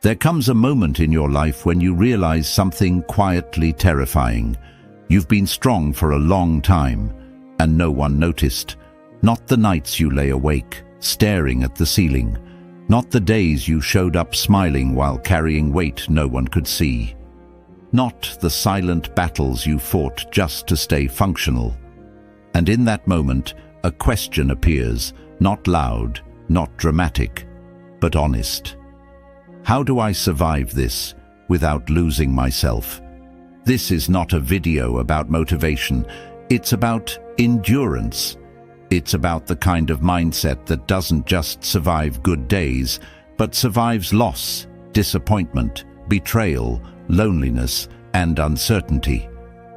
There comes a moment in your life when you realize something quietly terrifying. You've been strong for a long time, and no one noticed. Not the nights you lay awake, staring at the ceiling. Not the days you showed up smiling while carrying weight no one could see. Not the silent battles you fought just to stay functional. And in that moment, a question appears, not loud, not dramatic, but honest. How do I survive this without losing myself? This is not a video about motivation. It's about endurance. It's about the kind of mindset that doesn't just survive good days, but survives loss, disappointment, betrayal, loneliness, and uncertainty.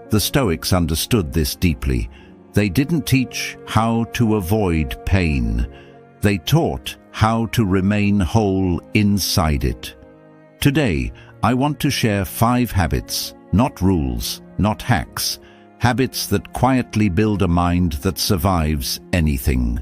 The Stoics understood this deeply. They didn't teach how to avoid pain. They taught how to remain whole inside it. Today, I want to share 5 habits, not rules, not hacks, habits that quietly build a mind that survives anything.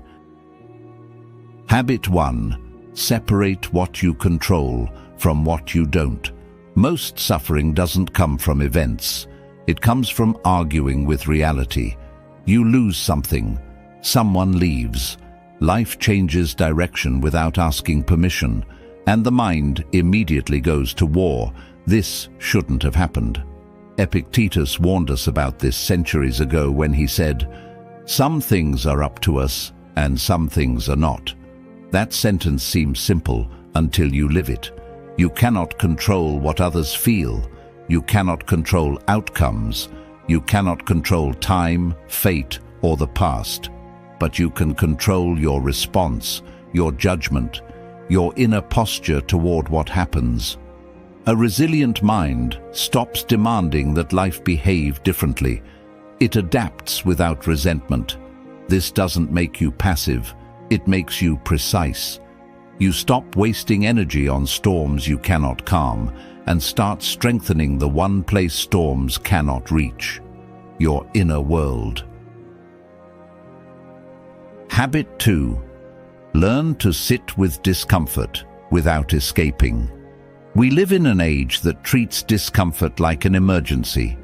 Habit 1. Separate what you control from what you don't. Most suffering doesn't come from events. It comes from arguing with reality. You lose something. Someone leaves. Life changes direction without asking permission, and the mind immediately goes to war. This shouldn't have happened. Epictetus warned us about this centuries ago when he said, "Some things are up to us, and some things are not." That sentence seems simple until you live it. You cannot control what others feel. You cannot control outcomes. You cannot control time, fate, or the past. But you can control your response, your judgment, your inner posture toward what happens. A resilient mind stops demanding that life behave differently. It adapts without resentment. This doesn't make you passive. It makes you precise. You stop wasting energy on storms you cannot calm and start strengthening the one place storms cannot reach: your inner world. Habit 2. Learn to sit with discomfort without escaping. We live in an age that treats discomfort like an emergency.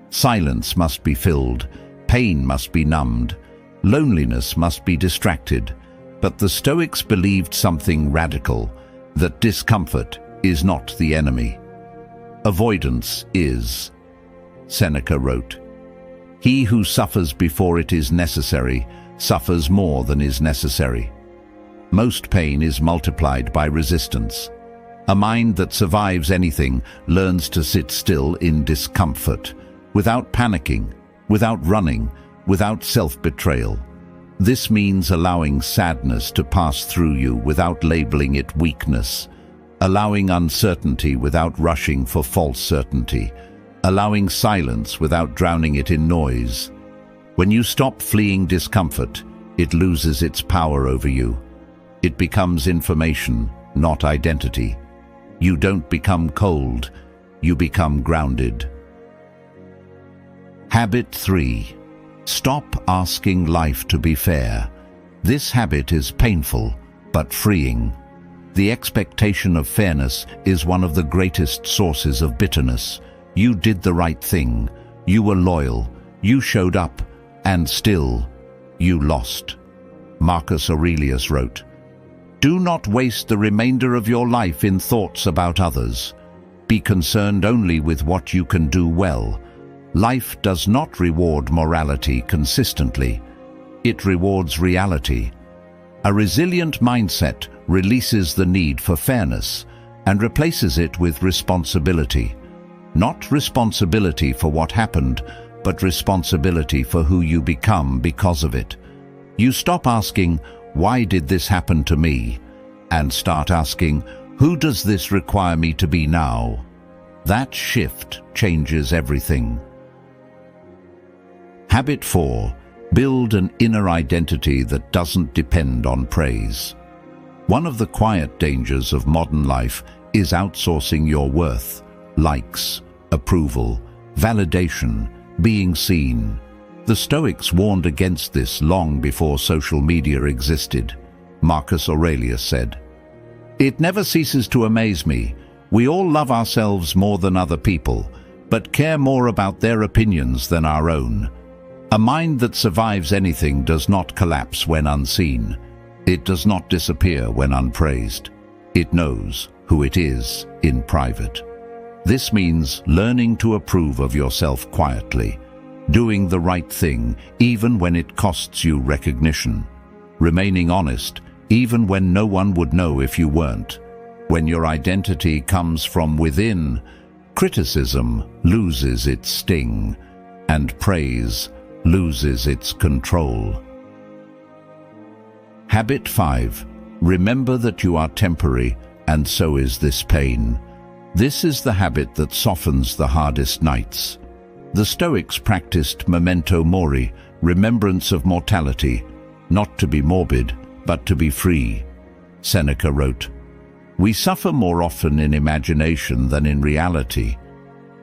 Silence must be filled, pain must be numbed, loneliness must be distracted. But the Stoics believed something radical, that discomfort is not the enemy. Avoidance is. Seneca wrote, "He who suffers before it is necessary suffers more than is necessary." Most pain is multiplied by resistance. A mind that survives anything learns to sit still in discomfort, without panicking, without running, without self-betrayal. This means allowing sadness to pass through you without labeling it weakness, allowing uncertainty without rushing for false certainty, allowing silence without drowning it in noise. When you stop fleeing discomfort, it loses its power over you. It becomes information, not identity. You don't become cold, you become grounded. Habit 3. Stop asking life to be fair. This habit is painful, but freeing. The expectation of fairness is one of the greatest sources of bitterness. You did the right thing, you were loyal, you showed up, and still, you lost. Marcus Aurelius wrote, "Do not waste the remainder of your life in thoughts about others. Be concerned only with what you can do well. Life does not reward morality consistently. It rewards reality. A resilient mindset releases the need for fairness and replaces it with responsibility. Not responsibility for what happened, but responsibility for who you become because of it. You stop asking, "Why did this happen to me?" and start asking, "Who does this require me to be now?" That shift changes everything. Habit 4. Build an inner identity that doesn't depend on praise. One of the quiet dangers of modern life is outsourcing your worth, likes, approval, validation, being seen. The Stoics warned against this long before social media existed. Marcus Aurelius said, "It never ceases to amaze me. We all love ourselves more than other people, but care more about their opinions than our own. A mind that survives anything does not collapse when unseen. It does not disappear when unpraised. It knows who it is in private. This means learning to approve of yourself quietly, doing the right thing even when it costs you recognition, remaining honest even when no one would know if you weren't. When your identity comes from within, criticism loses its sting, and praise loses its control. Habit 5. Remember that you are temporary, and so is this pain. This is the habit that softens the hardest nights. The Stoics practiced memento mori, remembrance of mortality, not to be morbid, but to be free. Seneca wrote, "We suffer more often in imagination than in reality.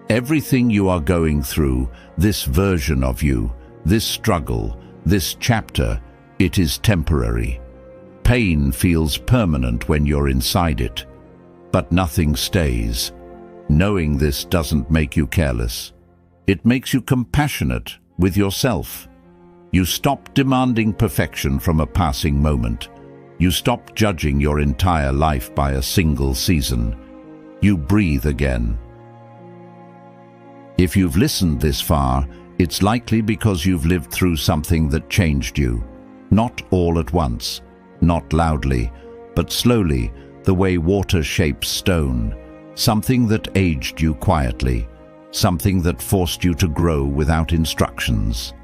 Everything you are going through, this version of you, this struggle, this chapter, it is temporary. Pain feels permanent when you're inside it, but nothing stays. Knowing this doesn't make you careless. It makes you compassionate with yourself. You stop demanding perfection from a passing moment. You stop judging your entire life by a single season. You breathe again." If you've listened this far, it's likely because you've lived through something that changed you. Not all at once, not loudly, but slowly, the way water shapes stone. Something that aged you quietly. Something that forced you to grow without instructions.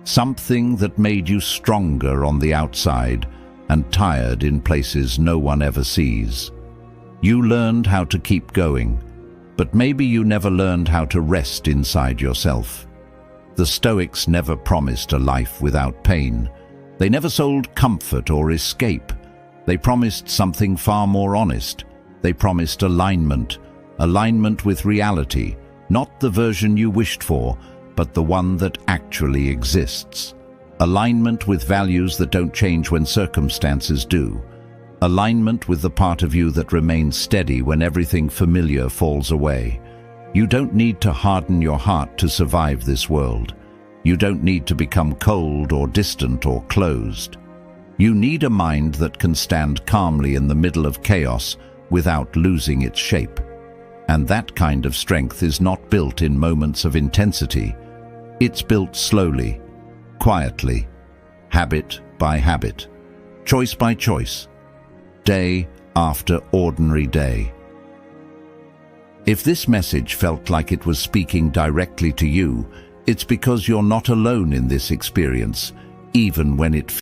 Something that made you stronger on the outside and tired in places no one ever sees. You learned how to keep going, but maybe you never learned how to rest inside yourself. The Stoics never promised a life without pain. They never sold comfort or escape. They promised something far more honest. They promised alignment with reality, not the version you wished for, but the one that actually exists. Alignment with values that don't change when circumstances do. Alignment with the part of you that remains steady when everything familiar falls away. You don't need to harden your heart to survive this world. You don't need to become cold or distant or closed. You need a mind that can stand calmly in the middle of chaos without losing its shape. And that kind of strength is not built in moments of intensity. It's built slowly, quietly, habit by habit, choice by choice, day after ordinary day. If this message felt like it was speaking directly to you, it's because you're not alone in this experience, even when it